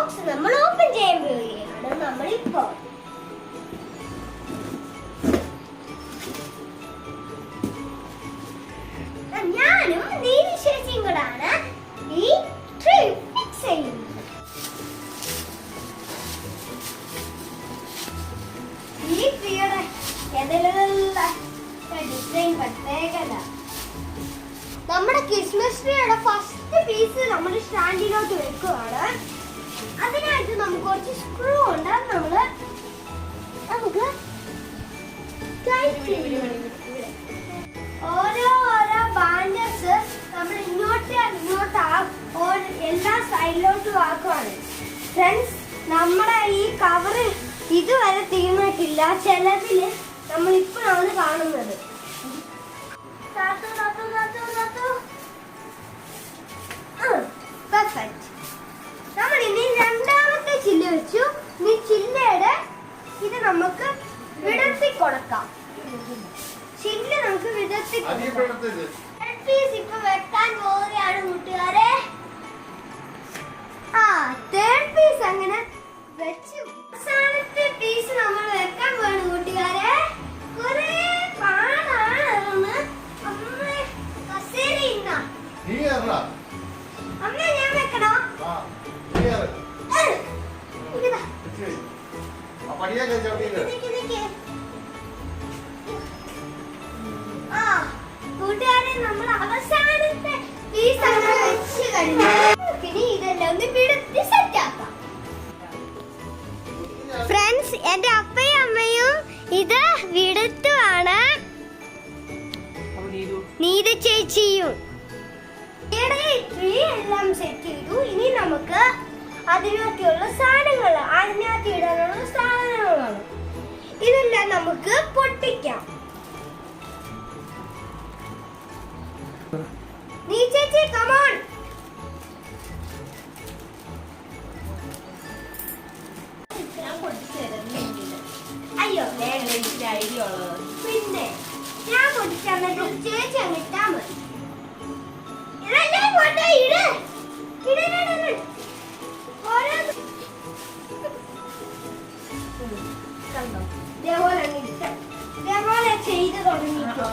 Box നമ്മൾ open ചെയ്യാൻ പോവുകയാണ് നമ്മളിപ്പോ. ഞാനും നീതിശേഷിയും കൂടാണ് ഈ ട്രീ ഫിക്സ് ചെയ്യുന്നത്. ഈ ട്രീയുടെ ഡിസൈൻ പ്രത്യേകത. നമ്മുടെ ക്രിസ്മസ് ട്രീയുടെ ഫസ്റ്റ് പീസ് നമ്മൾ സ്റ്റാൻഡിലോട്ട് വെക്കുകയാണ്. അതിനായിട്ട് നമുക്ക് കുറച്ച് സ്ക്രൂ ഉണ്ട്. നമുക്ക് ഓരോ ബാൻഡസ് നമ്മൾ ഇങ്ങോട്ടാ എല്ലാ സൈഡിലോട്ടും ആക്കുവാണ്. ഫ്രണ്ട്സ്, നമ്മുടെ ഈ കവറ് ഇതുവരെ തീർന്നിട്ടില്ല. ചിലതില് നമ്മൾ ഇപ്പോഴാണ് കാണുന്നത്. നമ്മൾ ഇനി രണ്ടാമത്തെ ചില്ല വെച്ചു. ഇനി ചില്ലയുടെ ഇത് നമുക്ക് വിടർത്തി കൊടുക്കാം. ചില്ല നമുക്ക് വിടർത്തി ഇപ്പൊ വെക്കാൻ പോവുകയാണ് കൂട്ടുകാരെ. തേർഡ് പീസ് അങ്ങനെ വെച്ചു. അവസാനത്തെ പീസ് നമ്മൾ വെക്കാൻ പോവാണ് കൂട്ടുകാരെ. കുറെ പാടാണ്. അമ്മ ഞാൻ വെക്കണോ? കൂട്ടുകാരെ, നമ്മൾ അവസാനത്തെ പീസ് അങ്ങനെ വെച്ച് കഴിഞ്ഞു. ഇനി ഇതെല്ലാം ഒന്ന് പിടിച്ച് സെറ്റ് ആക്കാം. ഫ്രണ്ട്സ്, എന്റെ അപ്പയും അമ്മയും ഇത് വിടുത്തുവാണ്. നീതി ചേച്ചിയും ട്രീ എല്ലാം സെറ്റ് ചെയ്തു. ഇനി നമുക്ക് അതിനകത്തുള്ള സാധനങ്ങൾ, അതിനകത്ത് ഇടാനുള്ള സാധനങ്ങളാണ്. ഇതെല്ലാം നമുക്ക് പൊട്ടിക്കാം. നീ ചേച്ചി കമോൺ. അയ്യോ, പിന്നെ ഞാൻ പൊട്ടിക്കാൻ ചേച്ചി അങ്ങ് ഇട്ടാ മതി. ഇതേപോലെ ചെയ്ത് തുടങ്ങിക്കോ.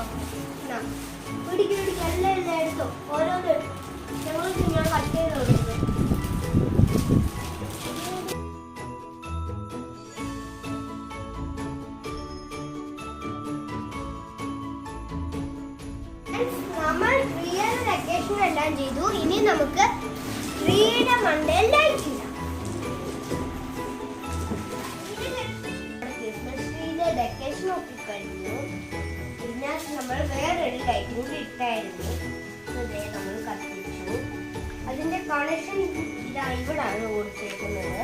പിടിക്കും എല്ലാം എടുത്തോ. ഓരോന്ന് ഞാൻ കട്ട് ചെയ്ത് കൊടുക്കുന്നത്. നമ്മൾ ട്രീയുടെ ഡെക്കറേഷൻ എല്ലാം ചെയ്തു. ഇനി നമുക്ക് ട്രീയുടെ മണ്ടയിൽ ലൈറ്റ് ഇടാം. ക്രിസ്മസ് ട്രീയുടെ ഡെക്കറേഷൻ ഒക്കെ കഴിഞ്ഞു. പിന്നെ നമ്മൾ വേറൊരു ലൈറ്റ് കൂടി ഇട്ടായിരുന്നു. നമ്മൾ കത്തിച്ചു. അതിന്റെ കണക്ഷൻ ഇവിടാണ് കൊടുത്തേക്കുന്നത്.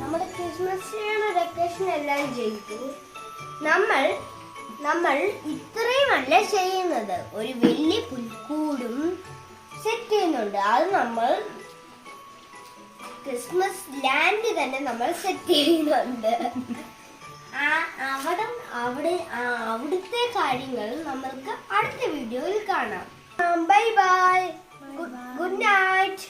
നമ്മുടെ ക്രിസ്മസ് ട്രീയുടെ ഡെക്കറേഷൻ എല്ലാം ചെയ്തു. നമ്മൾ ഇത്രയുമല്ല ചെയ്യുന്നത്. ഒരു വലിയ പുൽക്കൂടും സെറ്റ് ചെയ്യുന്നുണ്ട്. അത് നമ്മൾ ക്രിസ്മസ് ലാൻഡ് തന്നെ നമ്മൾ സെറ്റ് ചെയ്യുന്നുണ്ട്. അവിടുത്തെ കാര്യങ്ങൾ നമ്മൾക്ക് അടുത്ത വീഡിയോയിൽ കാണാം. Bye bye. Good night.